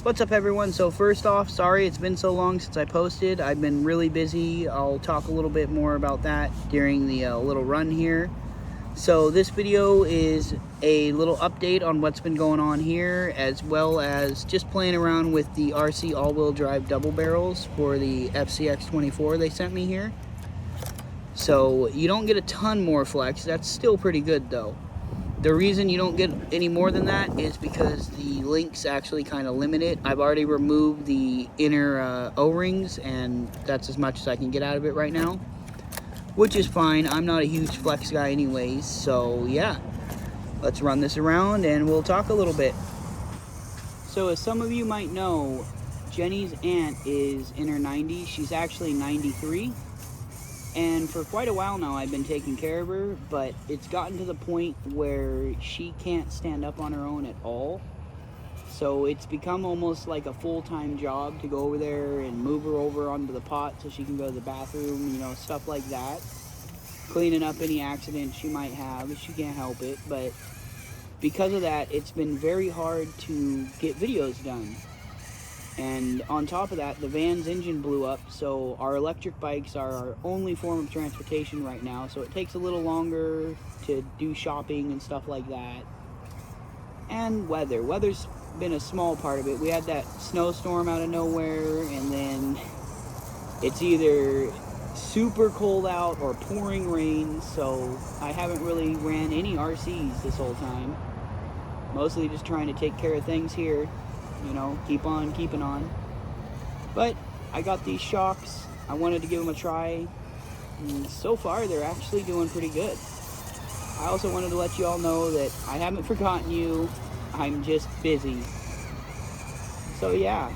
What's up, everyone? So first off, sorry it's been so long since I posted. I've been really busy. I'll talk a little bit more about that during the little run here. So this video is a little update on what's been going on here, as well as just playing around with the RC all-wheel drive double barrels for the fcx24 they sent me here. So you don't get a ton more flex. That's still pretty good though. The reason you don't get any more than that is because the links actually kind of limit it. I've already removed the inner O-rings, and that's as much as I can get out of it right now, which is fine. I'm not a huge flex guy anyways, so yeah. Let's run this around and we'll talk a little bit. So as some of you might know, Jenny's aunt is in her 90s. She's actually 93. And for quite a while now, I've been taking care of her, but it's gotten to the point where she can't stand up on her own at all. So it's become almost like a full-time job to go over there and move her over onto the pot so she can go to the bathroom, you know, stuff like that. Cleaning up any accidents she might have if she can't help it. But because of that, it's been very hard to get videos done. And on top of that, the van's engine blew up, so our electric bikes are our only form of transportation right now, so it takes a little longer to do shopping and stuff like that. And weather's been a small part of it. We had that snowstorm out of nowhere, and then it's either super cold out or pouring rain, so I haven't really ran any RCs this whole time. Mostly just trying to take care of things here. You know, keep on keeping on. But I got these shocks. I wanted to give them a try, and so far they're actually doing pretty good. I also wanted to let you all know that I haven't forgotten you. I'm just busy. So yeah,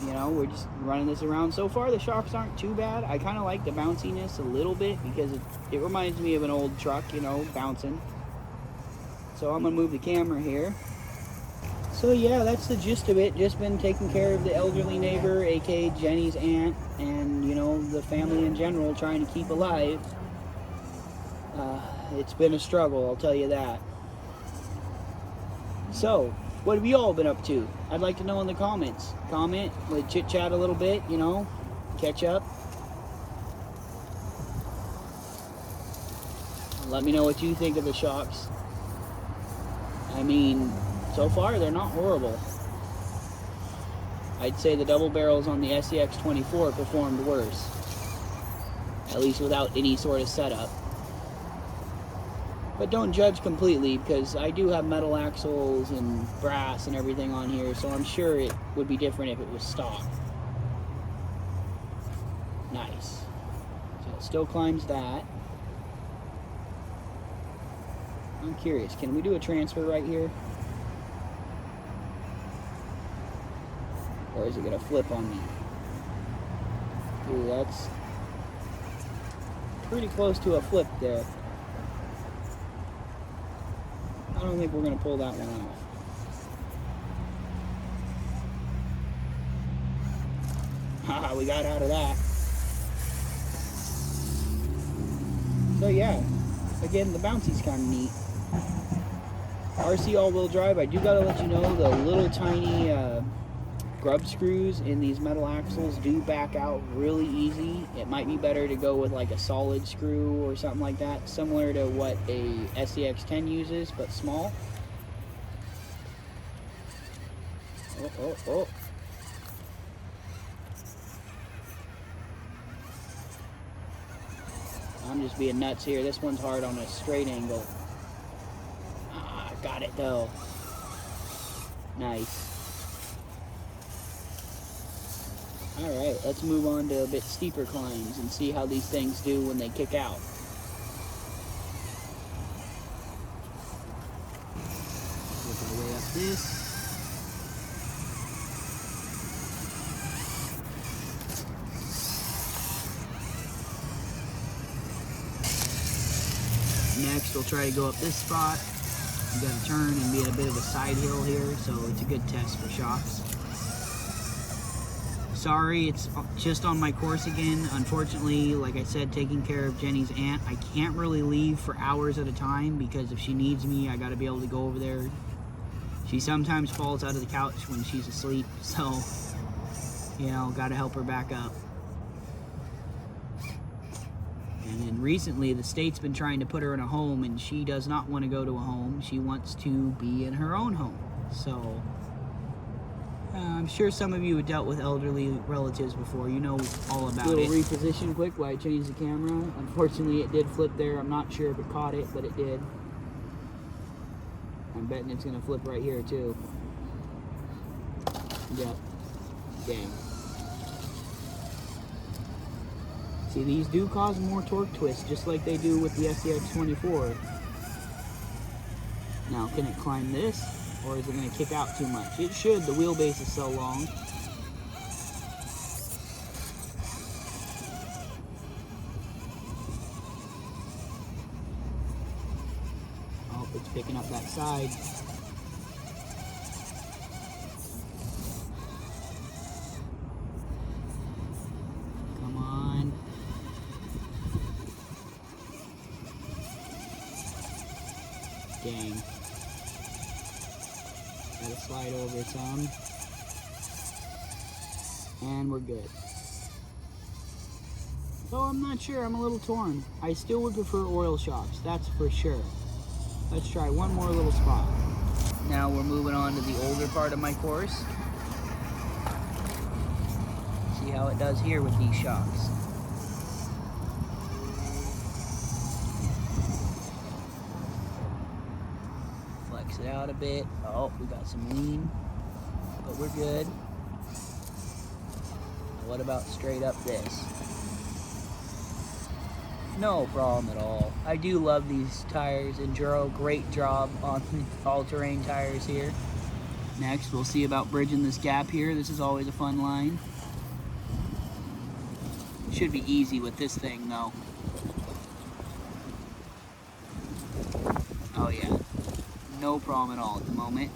you know, we're just running this around. So far the shocks aren't too bad. I kind of like the bounciness a little bit because it reminds me of an old truck, you know, bouncing. So I'm gonna move the camera here. So yeah, that's the gist of it. Just been taking care of the elderly neighbor, aka Jenny's aunt, and you know, the family in general, trying to keep alive. It's been a struggle, I'll tell you that. So, what have you all been up to? I'd like to know in the comments. Comment, like chit chat a little bit, you know, catch up. Let me know what you think of the shocks. I mean, so far, they're not horrible. I'd say the double barrels on the fcx24 performed worse. At least without any sort of setup. But don't judge completely, because I do have metal axles and brass and everything on here, so I'm sure it would be different if it was stock. Nice. So it still climbs that. I'm curious, can we do a transfer right here? Or is it going to flip on me? Ooh, that's pretty close to a flip there. I don't think we're going to pull that one off. Haha, we got out of that. So yeah, again, the bouncy's kind of neat. RC all-wheel drive, I do got to let you know the little tiny grub screws in these metal axles do back out really easy. It might be better to go with like a solid screw or something like that, similar to what a SCX10 uses, but small. Oh. I'm just being nuts here. This one's hard on a straight angle. Ah, got it though. Nice. Alright, let's move on to a bit steeper climbs and see how these things do when they kick out. Work our way up this. Next, we'll try to go up this spot. You gotta turn and be at a bit of a side hill here, so it's a good test for shocks. Sorry, it's just on my course again. Unfortunately, like I said, taking care of Jenny's aunt, I can't really leave for hours at a time because if she needs me, I gotta be able to go over there She sometimes falls out of the couch when she's asleep, so, you know, gotta help her back up. And then recently, the state's been trying to put her in a home, and she does not want to go to a home. She wants to be in her own home. So, I'm sure some of you have dealt with elderly relatives before. You know all about it. Little reposition quick while I changed the camera. Unfortunately, it did flip there. I'm not sure if it caught it, but it did. I'm betting it's going to flip right here, too. Yep. Dang. See, these do cause more torque twists, just like they do with the fcx24. Now, can it climb this, or is it going to kick out too much? It should. The wheelbase is so long. Oh, it's picking up that side. Come on. Dang. Gotta slide over some. And we're good. So I'm not sure, I'm a little torn. I still would prefer oil shocks, that's for sure. Let's try one more little spot. Now we're moving on to the older part of my course. See how it does here with these shocks. Flex it out a bit. Oh, we got some lean, but we're good. What about straight up this? No problem at all. I do love these tires. Enduro, great job on all-terrain tires here. Next, we'll see about bridging this gap here. This is always a fun line. Should be easy with this thing, though. Oh, yeah. No problem at all at the moment.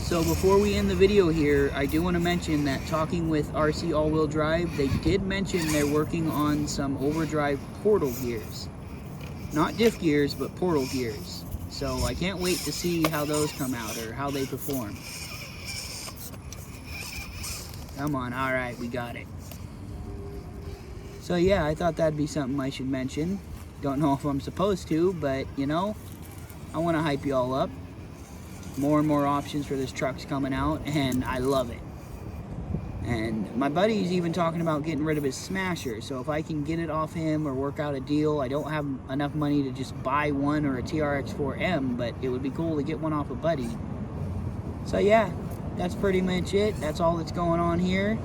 So before we end the video here, I do want to mention that talking with RC all-wheel drive, they did mention they're working on some overdrive portal gears. Not diff gears, but portal gears. So I can't wait to see how those come out or how they perform. Come on, alright, we got it. So yeah, I thought that'd be something I should mention. Don't know if I'm supposed to, but you know, I want to hype you all up. More and more options for this truck's coming out, and I love it. And my buddy's even talking about getting rid of his Smasher, so if I can get it off him or work out a deal, I don't have enough money to just buy one or a TRX4M, but it would be cool to get one off a buddy. So yeah, that's pretty much it. That's all that's going on here.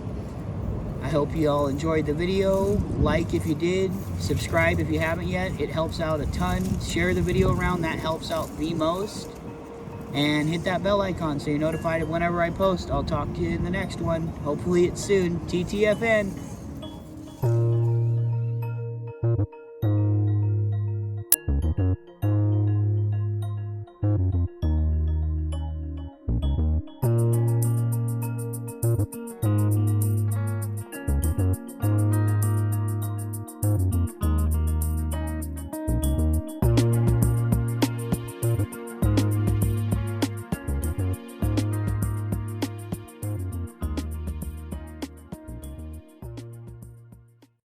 I hope you all enjoyed the video. Like if you did, subscribe if you haven't yet. It helps out a ton. Share the video around, that helps out the most. And hit that bell icon so you're notified of whenever I post. I'll talk to you in the next one. Hopefully it's soon. TTFN.